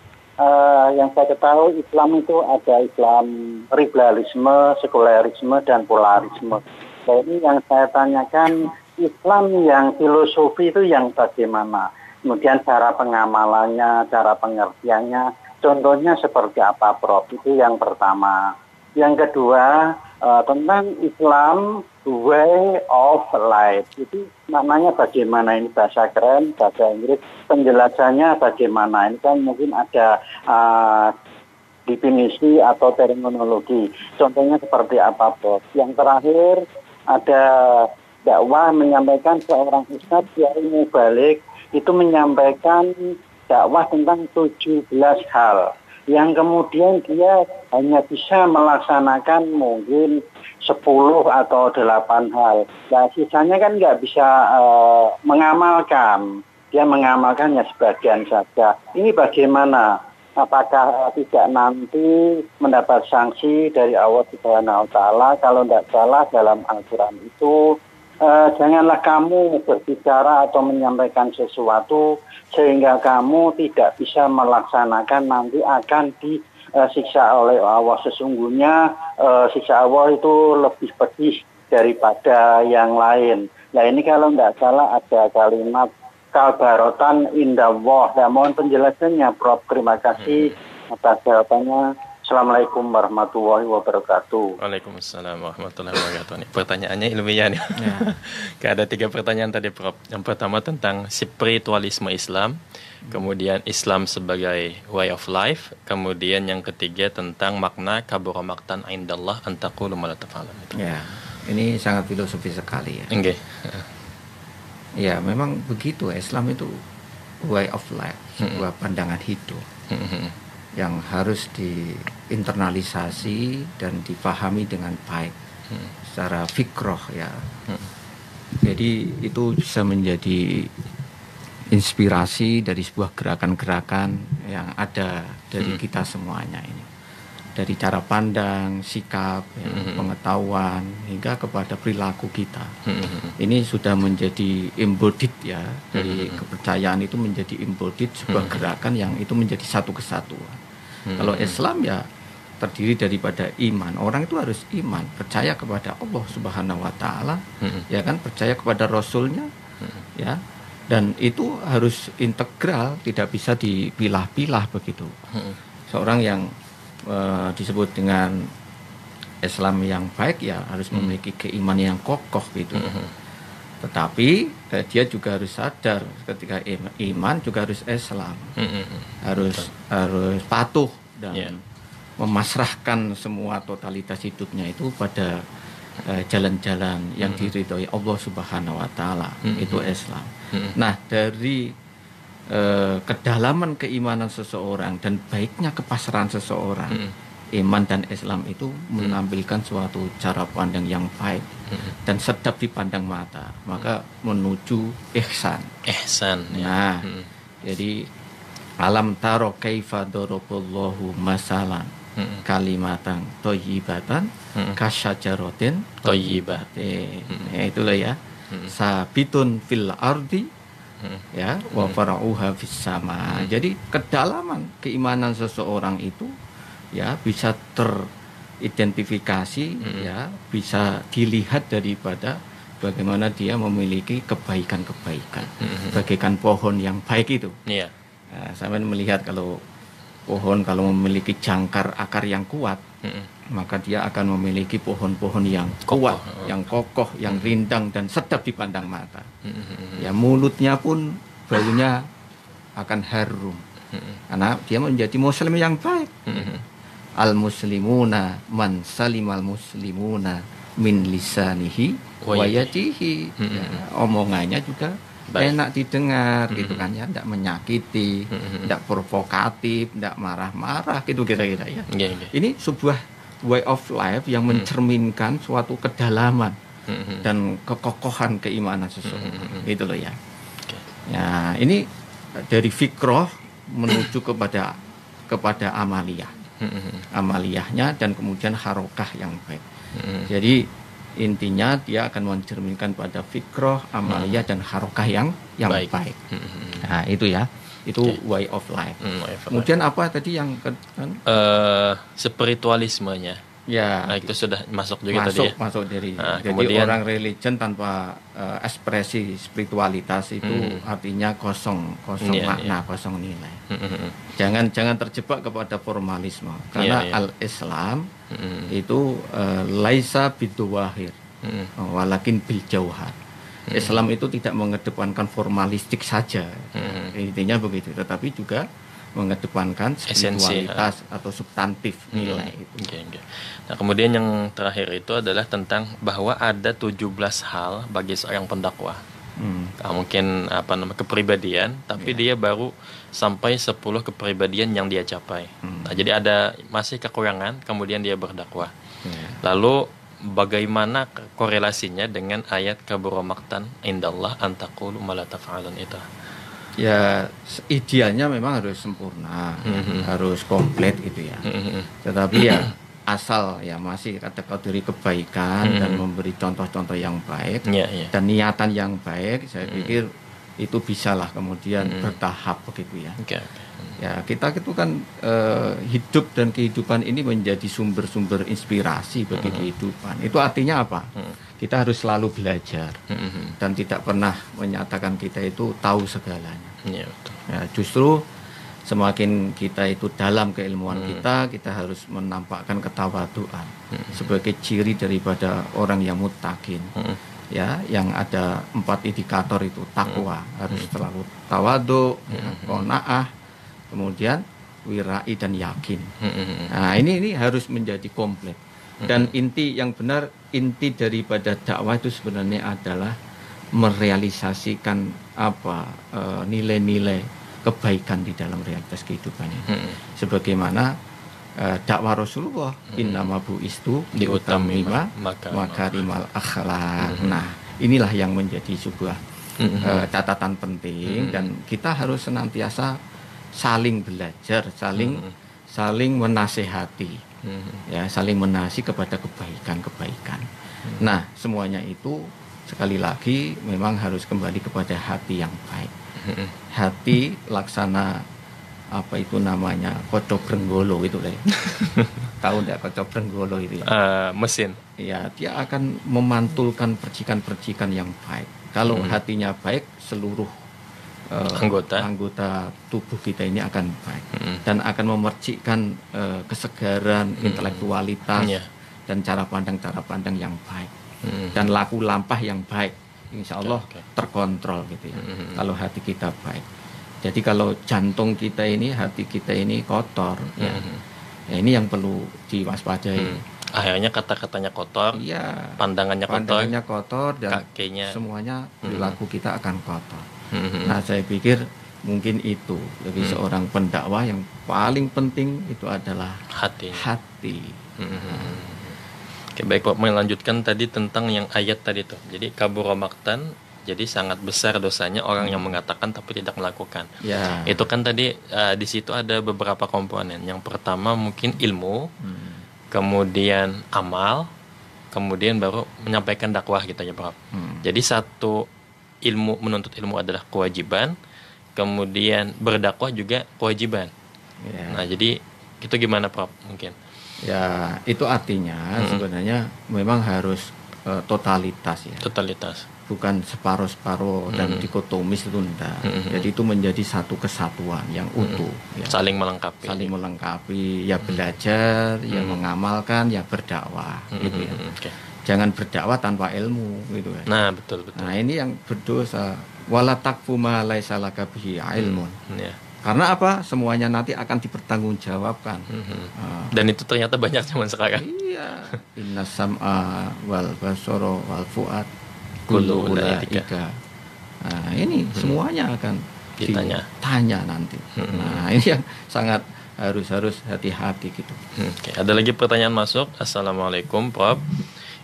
Yang saya ketahui Islam itu ada Islam liberalisme, sekularisme dan polarisme. Jadi yang saya tanyakan Islam yang filosofi itu yang bagaimana? Kemudian cara pengamalannya, cara pengertiannya, contohnya seperti apa Prof? Itu yang pertama. Yang kedua, tentang Islam way of life. Itu namanya bagaimana? Ini bahasa keren, bahasa Inggris. Penjelasannya bagaimana? Ini kan mungkin ada definisi atau terminologi. Contohnya seperti apa Prof? Yang terakhir, ada dakwah menyampaikan seorang ustadz Kiai Mubalik itu menyampaikan dakwah tentang 17 hal yang kemudian dia hanya bisa melaksanakan mungkin 10 atau 8 hal. Nah, sisanya kan nggak bisa mengamalkan. Dia mengamalkannya sebagian saja. Ini bagaimana? Apakah tidak nanti mendapat sanksi dari Allah Subhanahu wa taala? Kalau tidak salah dalam Al-Qur'an itu janganlah kamu berbicara atau menyampaikan sesuatu sehingga kamu tidak bisa melaksanakan, nanti akan disiksa oleh Allah. Sesungguhnya siksa Allah itu lebih pedih daripada yang lain. Nah ini kalau tidak salah ada kalimat kalbarotan indallah. Nah, mohon penjelasannya Prof. Terima kasih atas jawabannya. Assalamualaikum warahmatullahi wabarakatuh. Waalaikumsalam warahmatullahi wabarakatuh. Pertanyaannya ilmiah nih. Ada 3 pertanyaan tadi Prof. Yang pertama tentang spiritualisme Islam, kemudian Islam sebagai way of life, kemudian yang ketiga tentang makna kabura maqtan indallah an taqulu ma la taf'alun. Ya, ini sangat filosofis sekali ya. Nggih. Ya, memang begitu. Islam itu way of life, sebuah pandangan hidup. yang harus diinternalisasi dan dipahami dengan baik secara fikroh ya. Jadi itu bisa menjadi inspirasi dari sebuah gerakan-gerakan yang ada dari kita semuanya ini. Dari cara pandang, sikap, ya, pengetahuan, hingga kepada perilaku kita. Ini sudah menjadi embodied ya, dari kepercayaan itu menjadi embodied sebuah gerakan yang itu menjadi satu kesatuan. Kalau Islam ya terdiri daripada iman. Orang itu harus iman, percaya kepada Allah Subhanahu wa taala, ya kan, percaya kepada Rasulnya, ya. Dan itu harus integral, tidak bisa dipilah-pilah begitu. Seorang yang disebut dengan Islam yang baik ya harus memiliki keimanan yang kokoh gitu. Tetapi dia juga harus sadar ketika iman juga harus Islam, harus patuh dan memasrahkan semua totalitas hidupnya itu pada jalan-jalan yang diridhoi Allah Subhanahu wa taala, itu Islam. Nah, dari kedalaman keimanan seseorang dan baiknya kepasrahan seseorang, iman dan Islam itu menampilkan suatu cara pandang yang baik dan sedap dipandang mata, maka menuju ihsan. Nah, jadi alam taro kaifa daraballahu masalan kalimatan thayyibatan kasyajaratin thayyibatin. Ya itulah ya. Sabitun fil ardi ya wa fara'uha fis sama. Jadi kedalaman keimanan seseorang itu ya bisa teridentifikasi, ya bisa dilihat daripada bagaimana dia memiliki kebaikan-kebaikan, bagaikan pohon yang baik itu. Nah, sampai melihat kalau pohon kalau memiliki jangkar akar yang kuat, maka dia akan memiliki pohon-pohon yang kuat, yang kokoh, yang rindang dan sedap dipandang mata. Ya mulutnya pun baunya akan harum, karena dia menjadi muslim yang baik. Al muslimuna man salimal muslimuna min lisanihi wa yadihi. Ya, omongannya juga enak didengar gitu kan ya, tidak menyakiti, tidak provokatif, tidak marah-marah gitu kira-kira ya. Ini sebuah way of life yang mencerminkan suatu kedalaman dan kekokohan keimanan seseorang. Itu loh ya. Ya, ini dari fikroh menuju kepada amaliyah. Amaliyahnya dan kemudian harokah yang baik. Jadi intinya dia akan mencerminkan pada fikroh, amaliyah dan harokah yang baik. Nah, itu ya. Itu way of life. Kemudian apa tadi yang spiritualismenya. Ya, nah, itu sudah masuk juga tadi ya. Masuk dari jadi kemudian, orang religion tanpa ekspresi spiritualitas itu artinya kosong makna, kosong nilai. Jangan terjebak kepada formalisme karena al-Islam itu laisa biduwahir walakin bil jauhar. Islam itu tidak mengedepankan formalistik saja, intinya begitu, tetapi juga mengedepankan spiritualitas atau substantif nilai itu. Nah, kemudian yang terakhir itu adalah tentang bahwa ada 17 hal bagi seorang pendakwah. Nah, mungkin kepribadian, tapi dia baru sampai 10 kepribadian yang dia capai. Nah, jadi ada masih kekurangan, kemudian dia berdakwah. Lalu bagaimana korelasinya dengan ayat kabura maqtan indallah antaqulu ma la taf'alun itu? Ya, idealnya memang harus sempurna, harus komplit gitu ya. Tetapi ya asal ya masih kategori kebaikan dan memberi contoh-contoh yang baik dan niatan yang baik, saya pikir itu bisalah kemudian bertahap begitu ya. Ya, kita itu kan hidup dan kehidupan ini menjadi sumber-sumber inspirasi bagi kehidupan. Itu artinya apa? Kita harus selalu belajar dan tidak pernah menyatakan kita itu tahu segalanya. Ya, justru semakin kita itu dalam keilmuan kita harus menampakkan ketawaduan sebagai ciri daripada orang yang muttaqin. Ya, yang ada 4 indikator itu takwa, harus selalu tawadu, qanaah, kemudian wirai dan yakin. Nah, ini harus menjadi komplit. Dan inti yang benar, inti daripada dakwah itu sebenarnya adalah merealisasikan nilai-nilai kebaikan di dalam realitas kehidupannya. Sebagaimana dakwah Rasulullah, innama bu'istu liutamima makarimal akhlak. Nah, inilah yang menjadi sebuah catatan penting, dan kita harus senantiasa saling belajar, saling menasehati, ya, saling menasih kepada kebaikan-kebaikan. Nah, semuanya itu sekali lagi memang harus kembali kepada hati yang baik. Hati laksana apa itu namanya, kocok brenggolo itu deh. Tahu enggak kocok brenggolo itu ya? Mesin. Ya, dia akan memantulkan percikan-percikan yang baik. Kalau hatinya baik, seluruh anggota tubuh kita ini akan baik, dan akan memercikkan kesegaran, intelektualitas, dan cara pandang yang baik, dan laku lampah yang baik, insya Allah terkontrol gitu ya, kalau hati kita baik. Jadi kalau jantung kita ini, hati kita ini kotor, ya ini yang perlu diwaspadai. Akhirnya kata-katanya kotor, pandangannya kotor, dan kakinya, semuanya perilaku kita akan kotor. Nah, saya pikir mungkin itu bagi seorang pendakwah yang paling penting itu adalah hati. Oke, baik Pak, melanjutkan tadi tentang yang ayat tadi tuh. Jadi kabura maktan, jadi sangat besar dosanya orang yang mengatakan tapi tidak melakukan. Itu kan tadi di situ ada beberapa komponen. Yang pertama mungkin ilmu, kemudian amal, kemudian baru menyampaikan dakwah gitu ya Pak. Jadi satu, ilmu, menuntut ilmu adalah kewajiban, kemudian berdakwah juga kewajiban. Nah, jadi itu gimana Prof mungkin? Ya, itu artinya sebenarnya memang harus totalitas ya. Totalitas. Bukan separuh-separuh dan dikotomis itu enggak. Jadi itu menjadi satu kesatuan yang utuh. Ya. Saling melengkapi. Ya belajar, ya mengamalkan, ya berdakwah. Gitu ya. Jangan berdakwah tanpa ilmu gitu kan. Nah, betul. Nah, ini yang berdosa. Wala taqfu ma laisa laka bihi ilmun. Karena apa? Semuanya nanti akan dipertanggungjawabkan. Dan itu ternyata banyak zaman sekarang. Iya. Inna sam'a wal basara wal fuad kullu ulaika. Nah, ini semuanya akan ditanya nanti. Nah, ini yang sangat harus hati-hati gitu. Ada lagi pertanyaan masuk. Assalamualaikum Prof.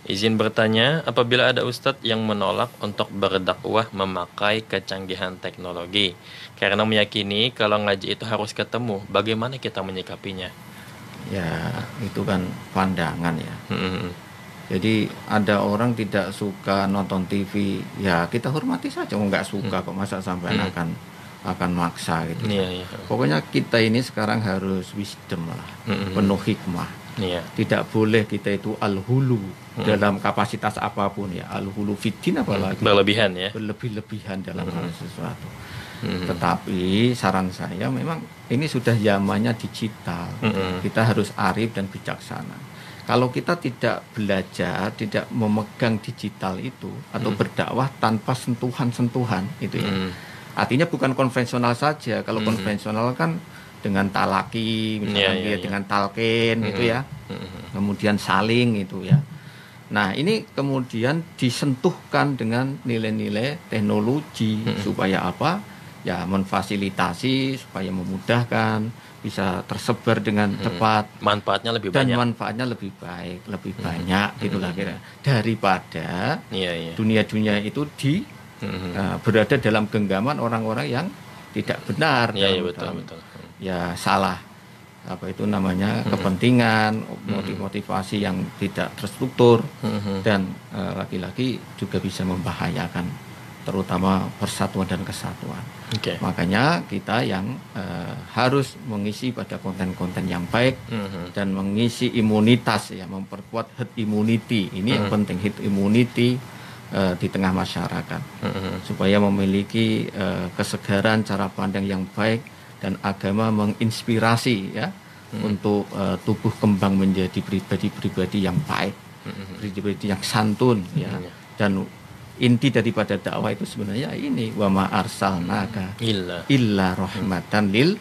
Izin bertanya, apabila ada ustadz yang menolak untuk berdakwah memakai kecanggihan teknologi karena meyakini kalau ngaji itu harus ketemu, bagaimana kita menyikapinya? Ya, itu kan pandangan ya. Jadi ada orang tidak suka nonton TV, ya kita hormati saja. Nggak suka kok, masa sampai akan maksa gitu. Pokoknya kita ini sekarang harus wisdom lah, penuh hikmah. Tidak boleh kita itu al-hulu dalam kapasitas apapun ya, al-hulu fiddin apalagi berlebihan ya, berlebih-lebihan dalam hal sesuatu. Tetapi saran saya memang ini sudah zamannya digital, kita harus arif dan bijaksana. Kalau kita tidak belajar, tidak memegang digital itu atau berdakwah tanpa sentuhan-sentuhan itu ya, artinya bukan konvensional saja. Kalau konvensional kan dengan talaki misalnya, dengan talqin itu ya, kemudian saling itu ya. Nah, ini kemudian disentuhkan dengan nilai-nilai teknologi supaya apa? Ya, memfasilitasi supaya memudahkan, bisa tersebar dengan cepat, manfaatnya lebih dan banyak, manfaatnya lebih baik, lebih banyak gitulah kira, daripada dunia-dunia itu berada dalam genggaman orang-orang yang tidak benar, betul. Ya salah apa itu namanya kepentingan, motivasi yang tidak terstruktur, dan lagi-lagi juga bisa membahayakan terutama persatuan dan kesatuan. Makanya kita yang harus mengisi pada konten-konten yang baik dan mengisi imunitas ya, memperkuat herd immunity. Ini yang penting, herd immunity di tengah masyarakat supaya memiliki kesegaran cara pandang yang baik, dan agama menginspirasi ya untuk tubuh kembang menjadi pribadi-pribadi yang baik, pribadi yang santun ya. Dan inti daripada dakwah itu sebenarnya ini, wa ma arsalnaka illa rahmatan lil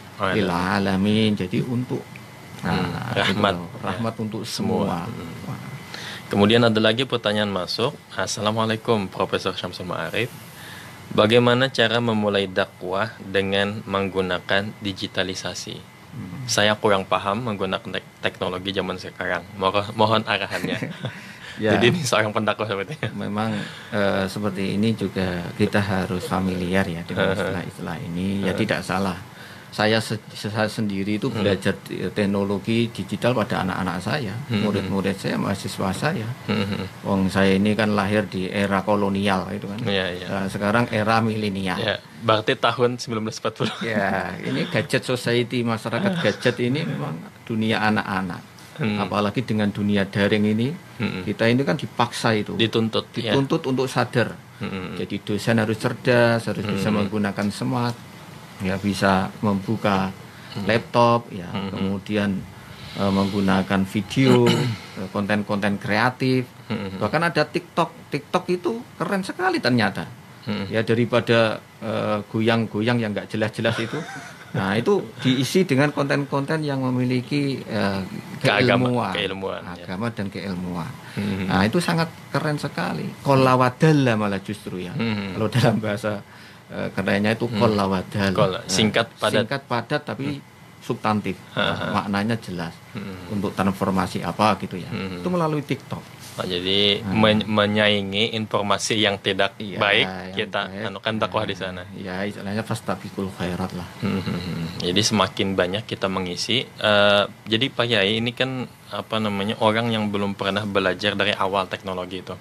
alamin. Jadi untuk rahmat untuk semua. Kemudian ada lagi pertanyaan masuk. Assalamualaikum Profesor Syamsul Ma'arif. Bagaimana cara memulai dakwah dengan menggunakan digitalisasi? Saya kurang paham menggunakan teknologi zaman sekarang. Mohon arahannya. Ya, jadi ini seorang pendakwah sepertinya. Memang seperti ini juga kita harus familiar ya dengan istilah-istilah ini. Ya tidak salah. Saya sendiri itu belajar teknologi digital pada anak-anak saya, murid-murid saya, mahasiswa saya. Wong saya ini kan lahir di era kolonial itu kan. Sekarang era milenial. Ya, berarti tahun 1940. Ya, ini gadget society, masyarakat gadget ini memang dunia anak-anak. Apalagi dengan dunia daring ini, kita ini kan dipaksa itu. Dituntut untuk sadar. Jadi dosen harus cerdas, harus bisa menggunakan smart. Ya, bisa membuka laptop ya, kemudian menggunakan video, konten-konten kreatif, bahkan ada TikTok itu keren sekali ternyata. Ya, daripada goyang-goyang yang nggak jelas-jelas itu, nah itu diisi dengan konten-konten yang memiliki keilmuan, agama dan keilmuan. Nah itu sangat keren sekali. Qolawadalla malah justru ya, kalau dalam bahasa kerennya itu qolawadal, singkat padat tapi substantif, maknanya jelas, untuk transformasi apa gitu ya, itu melalui TikTok. Jadi menyaingi informasi yang tidak baik, kita anukan dakwah di sana. Ya, istilahnya fastabiqul khairat lah. Jadi semakin banyak kita mengisi. Jadi Pak Yai ini kan orang yang belum pernah belajar dari awal teknologi itu.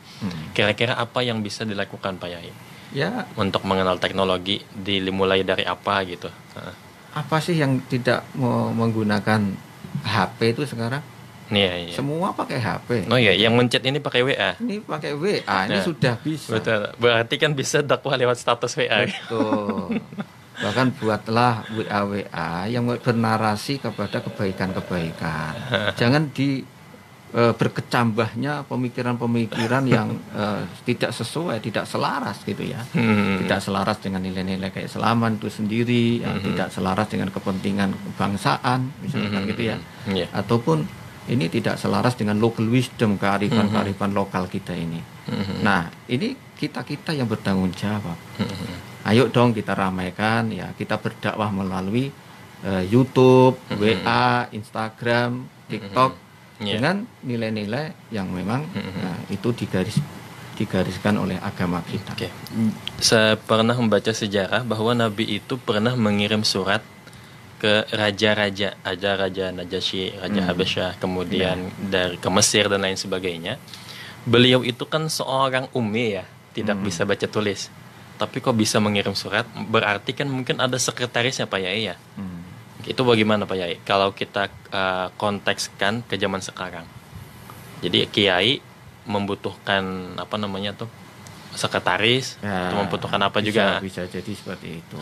Kira-kira apa yang bisa dilakukan Pak Yai? Ya, untuk mengenal teknologi, dimulai dari apa gitu? Apa sih yang tidak mau menggunakan HP itu sekarang? Iya. Semua pakai HP. Oh iya, yang mencet ini pakai WA. Ini pakai WA, ini sudah bisa. Betul. Berarti kan bisa dakwah lewat status WA. Betul. Bahkan buatlah WA yang bernarasi kepada kebaikan-kebaikan. Jangan berkecambahnya pemikiran-pemikiran yang tidak sesuai, tidak selaras gitu ya. Tidak selaras dengan nilai-nilai keislaman itu sendiri, tidak selaras dengan kepentingan kebangsaan misalkan gitu ya. Ataupun ini tidak selaras dengan local wisdom, kearifan-kearifan lokal kita ini. Nah, ini kita yang bertanggung jawab. Ayo dong kita ramaikan ya, kita berdakwah melalui YouTube, WA, Instagram, TikTok, dengan nilai-nilai yang memang itu digariskan oleh agama kita. Saya pernah membaca sejarah bahwa Nabi itu pernah mengirim surat ke raja-raja, ada Raja Najasyi, Raja Habasyah, kemudian ke Mesir dan lain sebagainya. Beliau itu kan seorang ummi ya, tidak bisa baca tulis. Tapi kok bisa mengirim surat? Berarti kan mungkin ada sekretarisnya Pak Yai ya. Itu bagaimana Pak Yai kalau kita kontekskan ke zaman sekarang? Jadi Kiai membutuhkan sekretaris, atau membutuhkan apa juga? Bisa jadi seperti itu.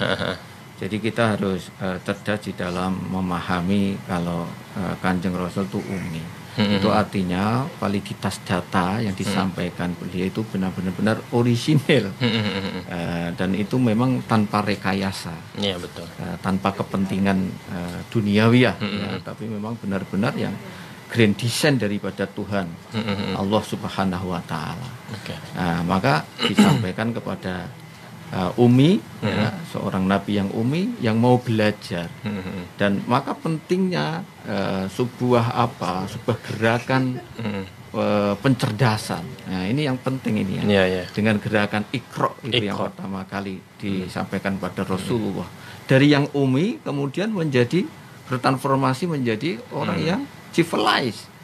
Jadi kita harus cerdas di dalam memahami kalau Kanjeng Rasul itu ummi. Itu artinya validitas data yang disampaikan beliau itu benar-benar orisinil, dan itu memang tanpa rekayasa, betul. Tanpa kepentingan duniawi tapi memang benar-benar yang grand design daripada Tuhan Allah Subhanahu Wa Taala. Maka disampaikan kepada Umi, seorang nabi yang umi yang mau belajar, dan maka pentingnya sebuah gerakan pencerdasan. Nah ini yang penting ini ya. Dengan gerakan Iqra itu yang pertama kali disampaikan pada Rasulullah, dari yang umi kemudian bertransformasi menjadi orang yang civilized.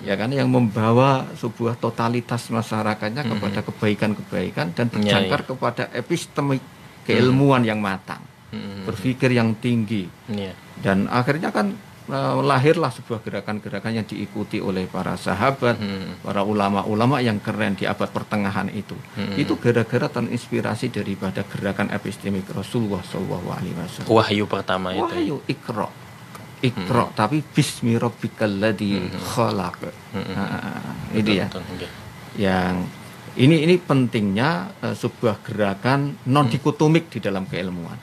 Ya kan, yang membawa sebuah totalitas masyarakatnya kepada kebaikan-kebaikan dan berjangkar kepada epistemik keilmuan yang matang, berpikir yang tinggi. Dan akhirnya kan lahirlah sebuah gerakan-gerakan yang diikuti oleh para sahabat, para ulama-ulama yang keren di abad pertengahan itu. Itu gara-gara terinspirasi daripada gerakan epistemik Rasulullah SAW. Wahyu pertama itu. Wahyu Iqra, tapi bismi rabbikal ladzi khalaq. Itu ya. Yang ini pentingnya sebuah gerakan non dikotomik di dalam keilmuan.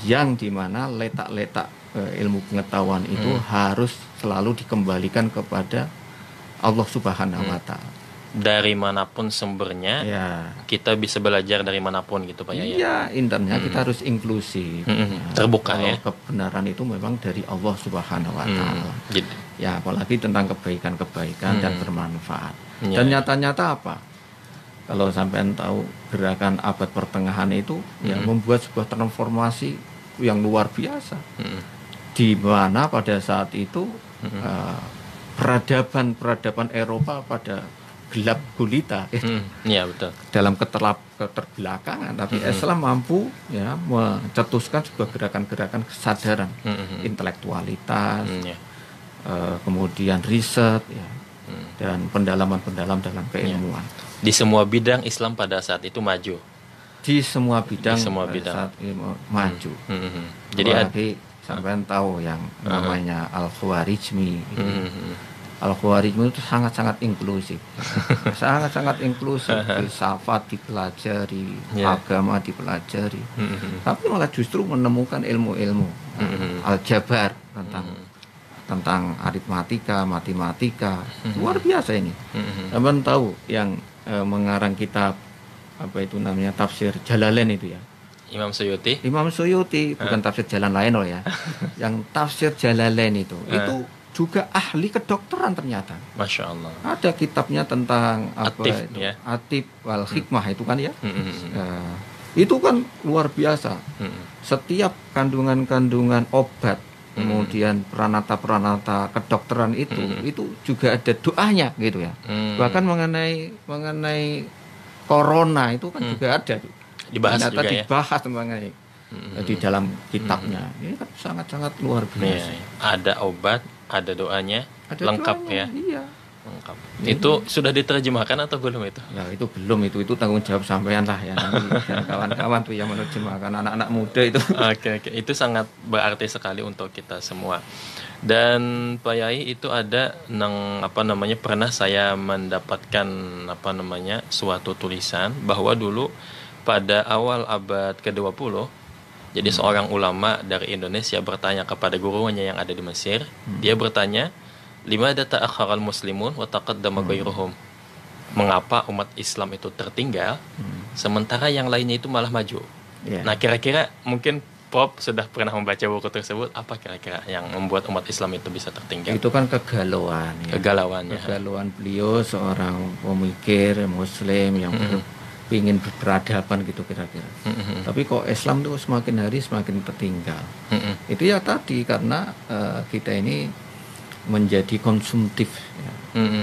Yang dimana letak-letak ilmu pengetahuan itu harus selalu dikembalikan kepada Allah Subhanahu Wa Taala. dari manapun sumbernya, kita bisa belajar dari manapun gitu Pak Yaya. Iya, intinya kita harus inklusif. Terbuka kalau ya. Kebenaran itu memang dari Allah Subhanahu wa taala. Ya, apalagi tentang kebaikan-kebaikan dan bermanfaat. Dan nyata-nyata apa? Kalau sampean tahu gerakan abad pertengahan itu ya membuat sebuah transformasi yang luar biasa. Di mana pada saat itu peradaban Eropa pada gelap gulita ya betul, dalam keterbelakangan, tapi Islam mampu ya mencetuskan sebuah gerakan-gerakan kesadaran, intelektualitas, kemudian riset ya, dan pendalaman-pendalaman dalam keilmuan. Di semua bidang Islam pada saat itu maju. Di semua bidang, saat maju. Jadi sampean tahu yang namanya Al-Khwarizmi. Al-Khwarizmi itu sangat-sangat inklusif. Sangat-sangat inklusif. Filsafat dipelajari, agama dipelajari. Tapi malah justru menemukan ilmu-ilmu aljabar tentang aritmatika, matematika. Luar biasa ini. Sampean tahu yang mengarang kitab apa itu namanya tafsir Jalalain itu ya. Imam Suyuti, bukan tafsir jalan lain loh ya. Yang tafsir Jalalain itu juga ahli kedokteran ternyata. Masya Allah. Ada kitabnya tentang Atif, itu? Atif wal hikmah itu kan ya. Itu kan luar biasa. Setiap kandungan-kandungan obat, kemudian peranata-peranata kedokteran itu juga ada doanya gitu ya. Bahkan mengenai corona itu kan juga ada tuh. Dibahas mengenai di dalam kitabnya. Ini kan sangat-sangat luar biasa. Ada obat, ada doanya, lengkap ya. Iya. Lengkap. Itu sudah diterjemahkan atau belum itu? Ya itu belum, itu tanggung jawab sampean lah ya. Nanti kawan-kawan tuh yang menerjemahkan, anak-anak muda itu. Oke. Itu sangat berarti sekali untuk kita semua. Dan Pak Yai itu ada pernah saya mendapatkan suatu tulisan bahwa dulu pada awal abad ke-20, jadi seorang ulama dari Indonesia bertanya kepada gurunya yang ada di Mesir. Dia bertanya, "Limadza ta'akhkharal muslimun wa taqaddama ghairuhum?" Mengapa umat Islam itu tertinggal sementara yang lainnya itu malah maju? Nah, kira-kira mungkin Prof sudah pernah membaca buku tersebut, apa kira-kira yang membuat umat Islam itu bisa tertinggal? Itu kan kegalauan ya. Kegalauan beliau seorang pemikir muslim yang ingin berperadaban gitu kira-kira. Tapi kok Islam itu semakin hari semakin tertinggal. Itu ya tadi karena kita ini menjadi konsumtif ya.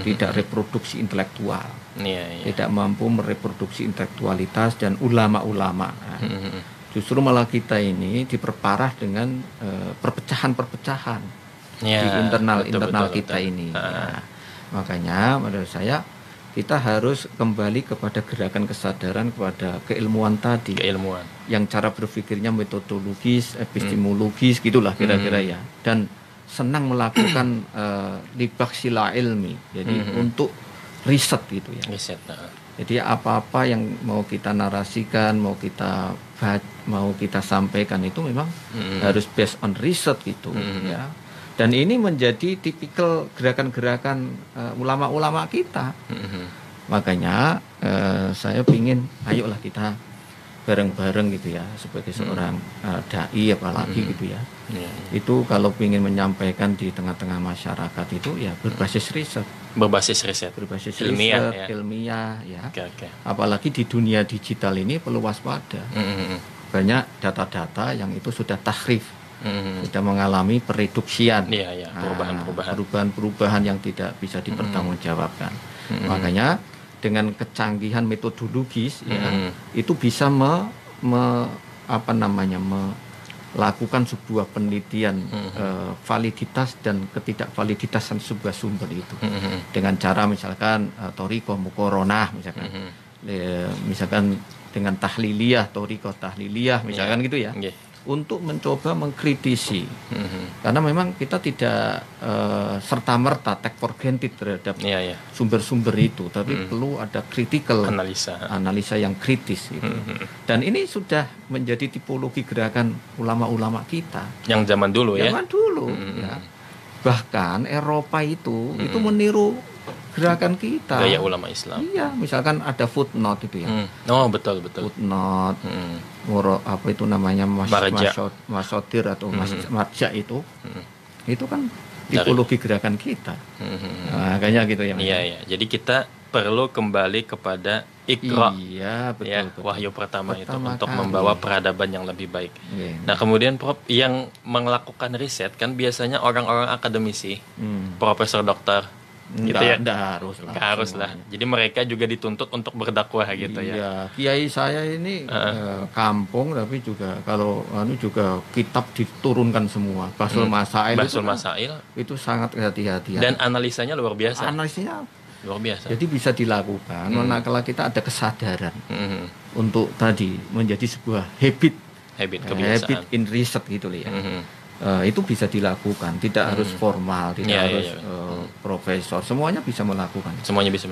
Tidak reproduksi intelektual. Tidak mampu mereproduksi intelektualitas dan ulama-ulama. Justru malah kita ini diperparah dengan perpecahan-perpecahan di internal kita ini. Ya. Makanya menurut saya kita harus kembali kepada gerakan kesadaran, kepada keilmuan tadi. Yang cara berpikirnya metodologis, epistemologis gitulah kira-kira ya. Dan senang melakukan libaksila ilmi. Jadi untuk riset gitu ya. Jadi apa-apa yang mau kita narasikan, mau kita sampaikan itu memang harus based on riset gitu ya. Dan ini menjadi tipikal gerakan-gerakan ulama-ulama kita. Makanya saya pingin, ayolah kita bareng-bareng gitu ya, sebagai seorang dai apalagi gitu ya. Itu kalau pingin menyampaikan di tengah-tengah masyarakat itu ya berbasis riset. Ilmiah ya. Apalagi di dunia digital ini perlu waspada. Banyak data-data yang itu sudah tahrif. Sudah mengalami pereduksian, perubahan-perubahan yang tidak bisa dipertanggungjawabkan. Makanya dengan kecanggihan metodologis ya, itu bisa melakukan sebuah penelitian validitas dan ketidakvaliditasan sebuah sumber itu dengan cara misalkan thoriqah muqaranah misalkan dengan tahliliyah, thoriqah tahliliyah misalkan gitu ya. Untuk mencoba mengkritisi, karena memang kita tidak serta-merta take for granted terhadap sumber-sumber itu, tapi perlu ada critical analisa yang kritis gitu. Dan ini sudah menjadi tipologi gerakan ulama-ulama kita yang zaman dulu ya. Bahkan Eropa itu meniru gerakan kita. Gaya ulama Islam. Iya, misalkan ada footnote itu ya. Oh, betul. Footnote, apa itu namanya, masodir atau marja itu. Itu kan tipologi gerakan kita. Nah, kayaknya gitu ya. Iya. Jadi kita perlu kembali kepada Iqra. Iya, betul, ya, betul. wahyu pertama itu untuk kali membawa peradaban yang lebih baik. Iya. Nah, kemudian Prof, yang melakukan riset kan biasanya orang-orang akademisi, profesor, dokter, gitu ya. Nggak harus lah. Jadi mereka juga dituntut untuk berdakwah gitu ya. Iya, kiai saya ini kampung, tapi juga kalau juga kitab diturunkan semua. Basul Masail itu sangat hati-hati. Dan analisanya luar biasa. Analisanya luar biasa. Jadi bisa dilakukan manakala kita ada kesadaran untuk tadi menjadi sebuah habit kebiasaan. Habit in research gitu ya. Itu bisa dilakukan, tidak harus formal, tidak harus profesor, semuanya bisa melakukan.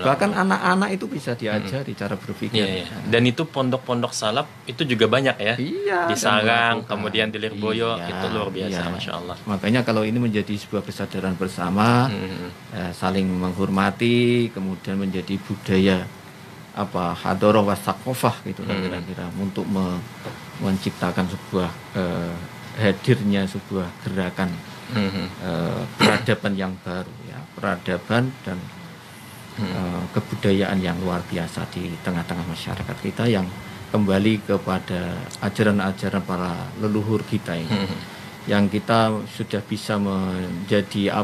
Bahkan anak-anak itu bisa diajari cara berpikir. Dan itu pondok-pondok salaf itu juga banyak ya. Iya, di Sarang, kemudian di Lirboyo, itu luar biasa, Masya Allah. Makanya kalau ini menjadi sebuah kesadaran bersama, saling menghormati, kemudian menjadi budaya hadoroh wasakofah gitu kira-kira untuk menciptakan sebuah hadirnya sebuah gerakan peradaban yang baru ya, peradaban dan kebudayaan yang luar biasa di tengah-tengah masyarakat kita yang kembali kepada ajaran-ajaran para leluhur kita ini, yang kita sudah bisa menjadi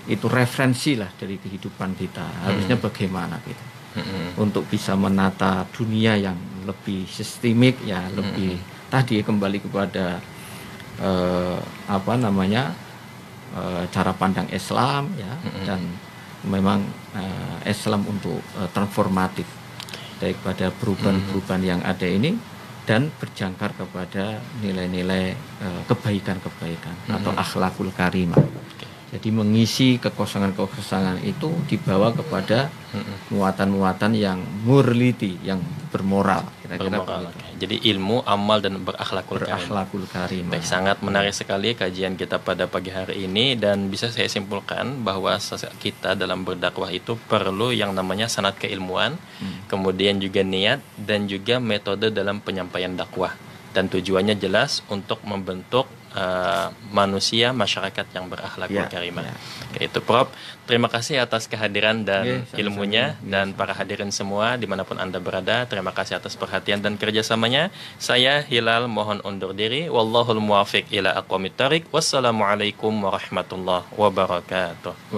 itu referensi lah dari kehidupan kita, harusnya bagaimana kita untuk bisa menata dunia yang lebih sistemik ya, lebih tadi kembali kepada cara pandang Islam ya, dan memang Islam untuk transformatif daripada perubahan-perubahan yang ada ini, dan berjangkar kepada nilai-nilai kebaikan-kebaikan atau akhlakul karimah. Jadi mengisi kekosongan-kekosongan itu dibawa kepada muatan-muatan yang morality, yang bermoral. Kira-kira jadi ilmu, amal, dan berakhlakul karimah. Baik, sangat menarik sekali kajian kita pada pagi hari ini, dan bisa saya simpulkan bahwa kita dalam berdakwah itu perlu yang namanya sanad keilmuan, kemudian juga niat, dan juga metode dalam penyampaian dakwah. Dan tujuannya jelas untuk membentuk manusia, masyarakat yang berakhlakul karimah. Itu Prof, terima kasih atas kehadiran dan ilmunya, dan para hadirin semua dimanapun Anda berada, terima kasih atas perhatian dan kerjasamanya. Saya Hilal mohon undur diri. Wallahul muwafiq ila aqwamit thariq. Wassalamualaikum warahmatullahi wabarakatuh.